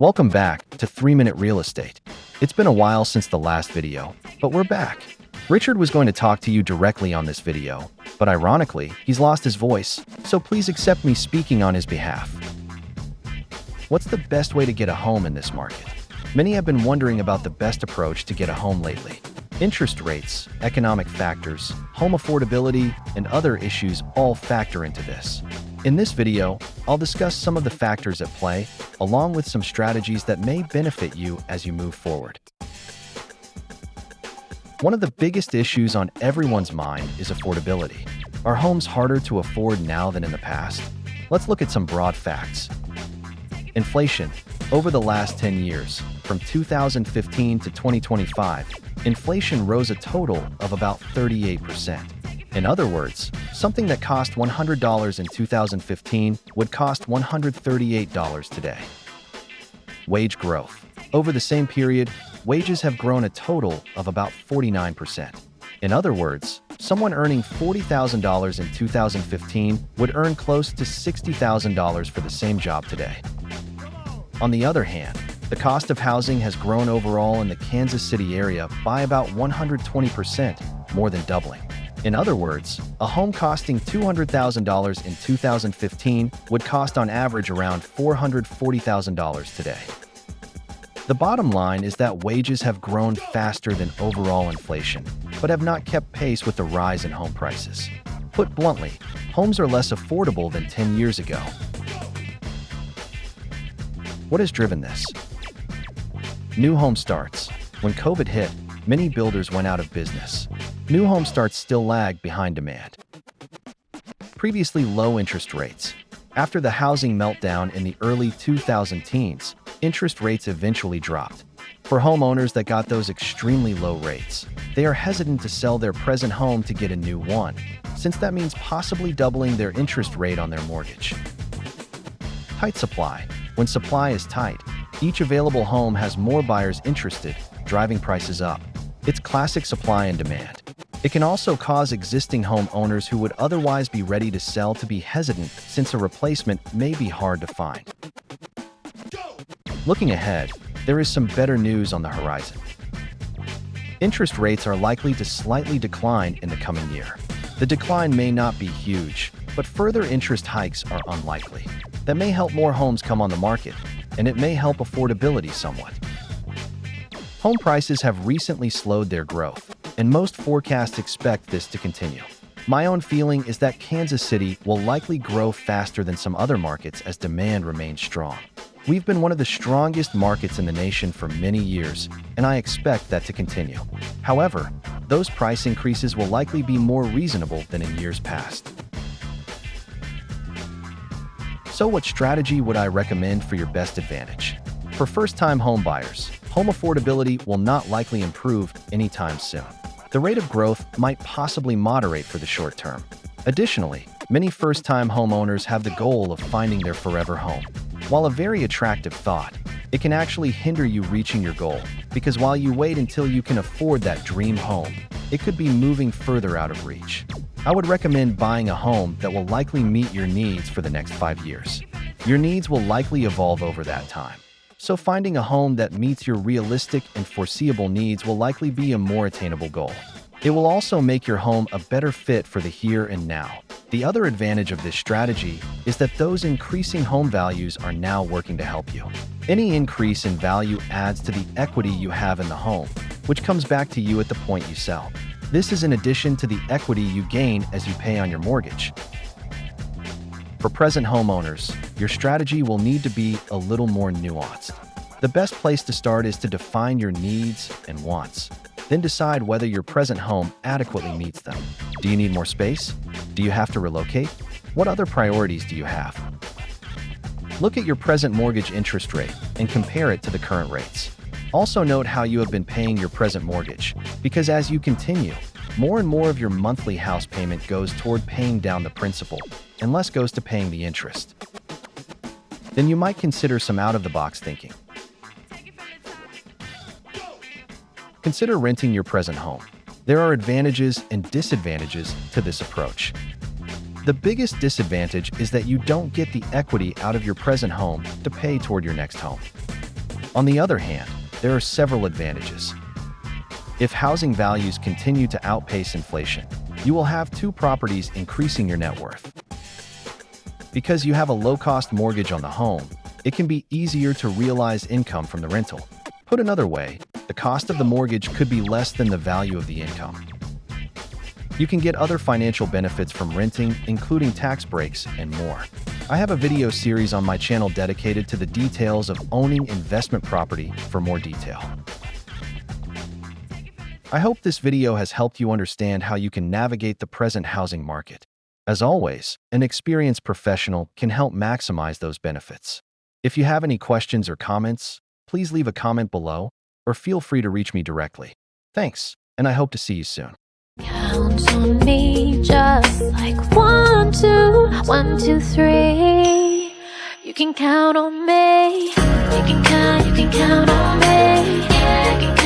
Welcome back to 3-Minute Real Estate. It's been a while since the last video, but we're back. Richard was going to talk to you directly on this video, but ironically, he's lost his voice, so please accept me speaking on his behalf. What's the best way to get a home in this market? Many have been wondering about the best approach to get a home lately. Interest rates, economic factors, home affordability, and other issues all factor into this. In this video, I'll discuss some of the factors at play, along with some strategies that may benefit you as you move forward. One of the biggest issues on everyone's mind is affordability. Are homes harder to afford now than in the past? Let's look at some broad facts. Inflation. Over the last 10 years, from 2015 to 2025, inflation rose a total of about 38%. In other words, something that cost $100 in 2015 would cost $138 today. Wage growth. Over the same period, wages have grown a total of about 49%. In other words, someone earning $40,000 in 2015 would earn close to $60,000 for the same job today. On the other hand, the cost of housing has grown overall in the Kansas City area by about 120%, more than doubling. In other words, a home costing $200,000 in 2015 would cost on average around $440,000 today. The bottom line is that wages have grown faster than overall inflation, but have not kept pace with the rise in home prices. Put bluntly, homes are less affordable than 10 years ago. What has driven this? New home starts. When COVID hit, many builders went out of business. New home starts still lag behind demand. Previously low interest rates. After the housing meltdown in the early 2010s, interest rates eventually dropped. For homeowners that got those extremely low rates, they are hesitant to sell their present home to get a new one, since that means possibly doubling their interest rate on their mortgage. Tight supply. When supply is tight, each available home has more buyers interested, driving prices up. It's classic supply and demand. It can also cause existing homeowners who would otherwise be ready to sell to be hesitant, since a replacement may be hard to find. Looking ahead, there is some better news on the horizon. Interest rates are likely to slightly decline in the coming year. The decline may not be huge, but further interest hikes are unlikely. That may help more homes come on the market, and it may help affordability somewhat. Home prices have recently slowed their growth, and most forecasts expect this to continue. My own feeling is that Kansas City will likely grow faster than some other markets as demand remains strong. We've been one of the strongest markets in the nation for many years, and I expect that to continue. However, those price increases will likely be more reasonable than in years past. So what strategy would I recommend for your best advantage? For first-time home buyers, home affordability will not likely improve anytime soon. The rate of growth might possibly moderate for the short term. Additionally, many first-time homeowners have the goal of finding their forever home. While a very attractive thought, it can actually hinder you reaching your goal, because while you wait until you can afford that dream home, it could be moving further out of reach. I would recommend buying a home that will likely meet your needs for the next 5 years. Your needs will likely evolve over that time, so finding a home that meets your realistic and foreseeable needs will likely be a more attainable goal. It will also make your home a better fit for the here and now. The other advantage of this strategy is that those increasing home values are now working to help you. Any increase in value adds to the equity you have in the home, which comes back to you at the point you sell. This is in addition to the equity you gain as you pay on your mortgage. For present homeowners, your strategy will need to be a little more nuanced. The best place to start is to define your needs and wants. Then decide whether your present home adequately meets them. Do you need more space? Do you have to relocate? What other priorities do you have? Look at your present mortgage interest rate and compare it to the current rates. Also note how you have been paying your present mortgage, because as you continue, more and more of your monthly house payment goes toward paying down the principal, and less goes to paying the interest. Then you might consider some out-of-the-box thinking. Consider renting your present home. There are advantages and disadvantages to this approach. The biggest disadvantage is that you don't get the equity out of your present home to pay toward your next home. On the other hand, there are several advantages. If housing values continue to outpace inflation, you will have two properties increasing your net worth. Because you have a low-cost mortgage on the home, it can be easier to realize income from the rental. Put another way, the cost of the mortgage could be less than the value of the income. You can get other financial benefits from renting, including tax breaks and more. I have a video series on my channel dedicated to the details of owning investment property for more detail. I hope this video has helped you understand how you can navigate the present housing market. As always, an experienced professional can help maximize those benefits. If you have any questions or comments, please leave a comment below or feel free to reach me directly. Thanks, and I hope to see you soon. Count on me just like 1, 2, 1, 2, 3. You can count on me. You can count on me. Yeah, you can